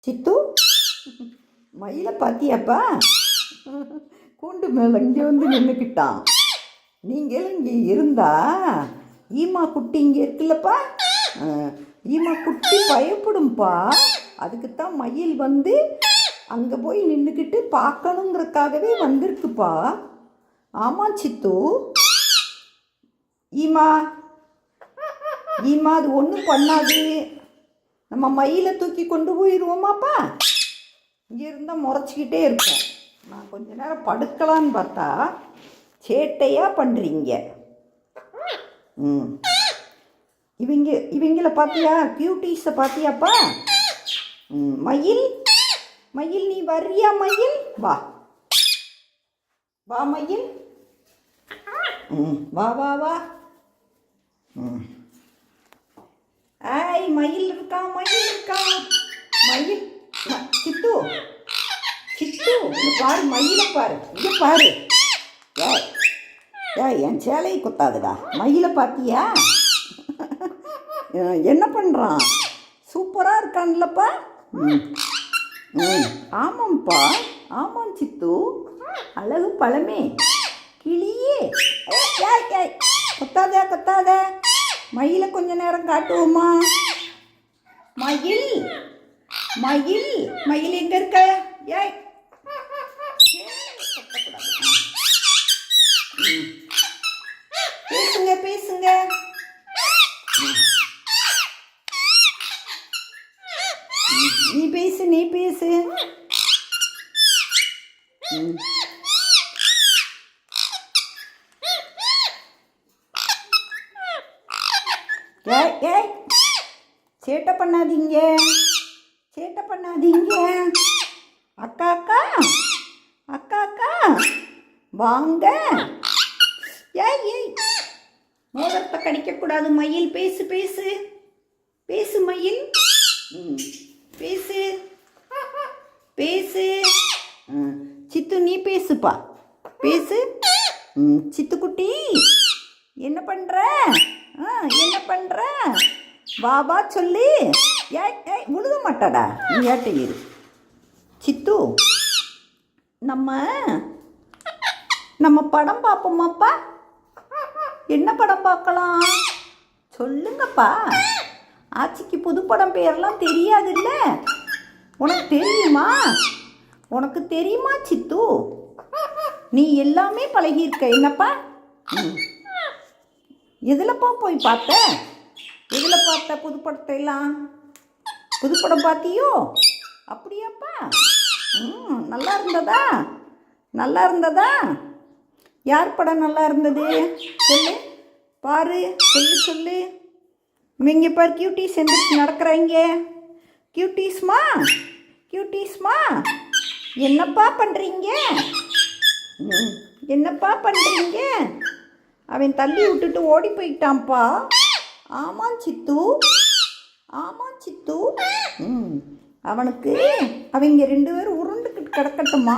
சித்து, மயிலை பார்த்தியாப்பா? கூண்டு மேலே இங்கே வந்து நின்றுக்கிட்டான். நீங்களும் இங்கே இருந்தா ஈமா குட்டி இங்கே இருக்குல்லப்பா. ஈமா குட்டி பயப்படும்பா. அதுக்குத்தான் மயில் வந்து அங்கே போய் நின்றுக்கிட்டு பார்க்கணுங்கிறதுக்காகவே வந்திருக்குப்பா. ஆமாம் சித்து. ஈமா ஈமா அது ஒன்றும் பண்ணாது. நம்ம மயிலை தூக்கி கொண்டு போயிடுவோமாப்பா. இங்கே இருந்தால் முறைச்சிக்கிட்டே இருப்போம். நான் கொஞ்ச நேரம் படுக்கலான்னு பார்த்தா சேட்டையாக பண்ணுறீங்க. இவங்கள பார்த்தியா? கியூட்டீஸை பார்த்தியாப்பா? மயில் மயில் நீ வர்றியா? மயில் வா வா மயில். வா வா வா. ஐய் மயில் இருக்கான், மயில் இருக்கான். மயில் சித்து சித்து இங்கே பாரு, மயிலை பாரு, இங்கே பாரு. ஏய் ஏய் என் சேலையை குத்தாதுடா. மயிலை பார்த்தியா? என்ன பண்ணுறான்? சூப்பராக இருக்கான்லப்பா. ஆமாம்ப்பா, ஆமாம் சித்து. அழகு பழமே கிளியே. ஏய் ஏய் கொத்தாத கொத்தாத. மயிலை கொஞ்ச நேரம் காட்டுவோமா? மயில் மயில் மயில் எங்க இருக்க? ஏய் பேசுங்க பேசுங்க. நீ பேசு நீ பேசு. ஏய் ஏய் சேட்டை பண்ணாதீங்க, சேட்டை பண்ணாதீங்க. அக்கா அக்கா அக்கா அக்கா வாங்க. ஏய் ஏய் மோதிரத்தை கடிக்கக்கூடாது. மயில் பேசு பேசு பேசு மயில். பேசு பேசு. சித்து நீ பேசுப்பா, பேசு. சித்துக்குட்டி என்ன பண்ணுற? என்ன பண்ணுற? வா வா சொல்லு. ஏய் ஏய் முழுக மாட்டாடா. நீ ஏட்ட இரு. சித்து நம்ம படம் பார்ப்போமாப்பா? என்ன படம் பார்க்கலாம் சொல்லுங்கப்பா. ஆச்சிக்கு புது படம் பேரெல்லாம் தெரியாதுல்ல. உனக்கு தெரியுமா? உனக்கு தெரியுமா சித்து? நீ எல்லாமே பழகியிருக்க என்னப்பா? எதுலப்பா போய் பார்த்த? எதில் பார்த்த புது படத்தை எல்லாம்? புது படம் பார்த்தியோ? அப்படியாப்பா? நல்லா இருந்ததா? நல்லா இருந்ததா? யார் படம் நல்லா இருந்தது சொல்லு பாரு. சொல்லு சொல்லு. இங்கே பாரு கியூட்டீஸ் எந்திரிச்சு நடக்கிறாங்க. கியூட்டீஸ்மா கியூட்டீஸ்மா என்னப்பா பண்ணுறீங்க? என்னப்பா பண்ணுறீங்க? அவன் தள்ளி விட்டுட்டு ஓடி போயிட்டான்ப்பா. ஆமாம் சித்து, ஆமாம் சித்து. அவனுக்கு அவங்க 2 பேரும் உருண்டுக்கிட்டு கிடக்கட்டுமா?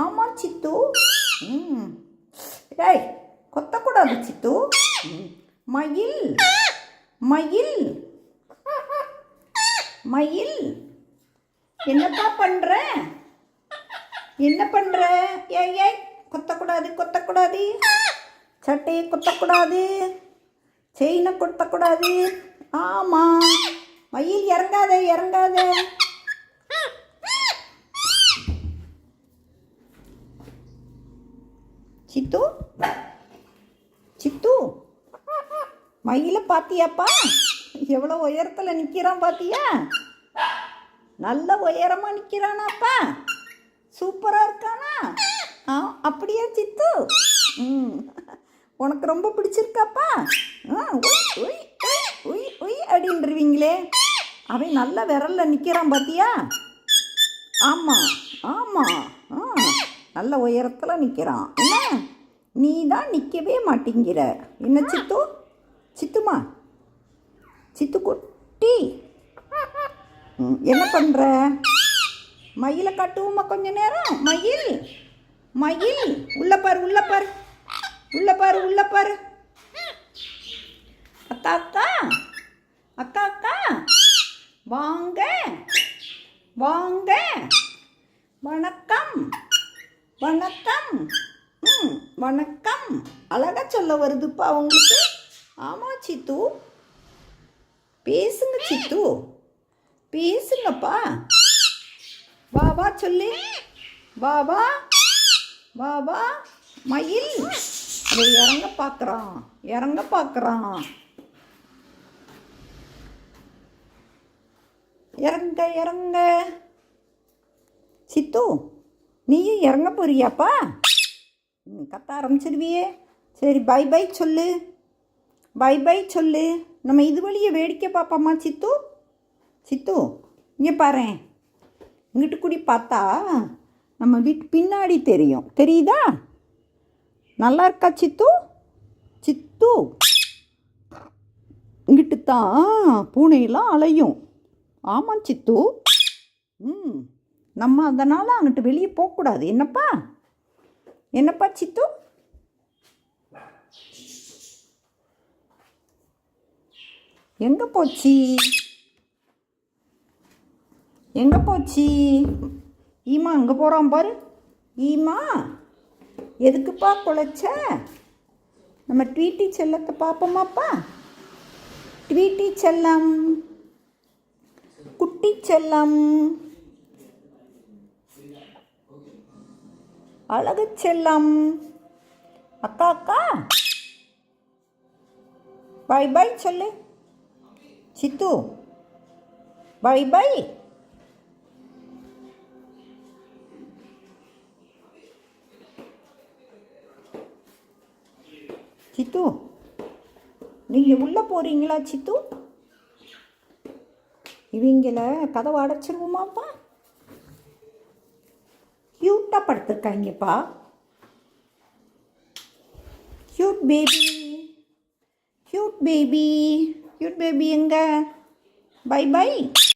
ஆமாம் சித்து. ஏய் கொத்தக்கூடாது சித்து. மயில் மயில் மயில் என்னப்பா பண்ணுற? என்ன பண்ணுற? ஏய் ஏய் கொத்தக்கூடாது கொத்தக்கூடாது. சட்டையை கொத்தக்கூடாது, செயினை கொத்தக்கூடாது. ஆமாம் மயில் இறங்காத இறங்காத. சித்து சித்து மயிலை பார்த்தியாப்பா? எவ்வளோ உயரத்தில் நிற்கிறான் பார்த்தியா? நல்ல உயரமாக நிற்கிறானாப்பா. சூப்பராக இருக்கானா? அப்படியா சித்து? உனக்கு ரொம்ப பிடிச்சிருக்காப்பா? உய் உய் உய் உய் அப்படின்றீங்களே. அவன் நல்ல விரலில் நிற்கிறான் பார்த்தியா? ஆமாம் ஆமாம். நல்ல உயரத்தில் நிற்கிறான். என்ன நீ தான் நிற்கவே மாட்டேங்கிற. என்ன சித்து? சித்துமா சித்து குட்டி என்ன பண்ணுற? மயிலை காட்டுவோமா கொஞ்ச நேரம்? மயில் மயில் உள்ள பாரு உள்ள பாரு உள்ள பாரு உள்ள பாரு. அக்கா அக்கா அக்கா அக்கா வாங்க வாங்க. வணக்கம். வணக்கம். வணக்கம். அழகா சொல்ல வருதுப்பா உங்களுக்கு. ஆமாம் சித்து. பேசுங்க சித்து, பேசுங்கப்பா. வா வா சொல்லு. வா வா. வா வா. மயில் அதை இறங்க பார்க்குறான், இறங்க பார்க்குறான். இறங்க இறங்க. சித்து, நீயும் இறங்க போறியாப்பா? கத்த ஆரம்பிச்சிடுவியே. சரி, பை பை சொல்லு. பை பை சொல்லு. நம்ம இது வழியே வேடிக்கை பார்ப்போம்மா சித்து. சித்து, இங்கே பாரேன். இங்கிட்டு கூடி பார்த்தா நம்ம வீட்டு பின்னாடி தெரியும். தெரியுதா? நல்லா இருக்கா சித்து? சித்து, இங்கிட்டு தான் பூனையெல்லாம் அலையும். ஆமாம் சித்து. நம்ம அதனால் அங்கிட்டு வெளியே போகக்கூடாது. என்னப்பா? என்னப்பா சித்து? எங்கே போச்சு? எங்கே போச்சு? ஈமா அங்கே போகிறான் பாரு. ஈமா, எதுக்குப்பா குலைச்ச? நம்ம ட்வீட்டி செல்லத்தை பார்ப்போமாப்பா? ட்வீட்டி செல்லம், குட்டி செல்லம், அழகு செல்லம். அக்கா அக்கா, பை பை சொல்லு. சித்து, பை பை. சித்து, நீங்கள் உள்ளே போகிறீங்களா சித்து? இவங்கள கதவை அடைச்சிருவோமாப்பா? க்யூட்டாக படுத்துருக்காங்கப்பா. Cute baby, cute baby. Cute baby எங்க? Bye by.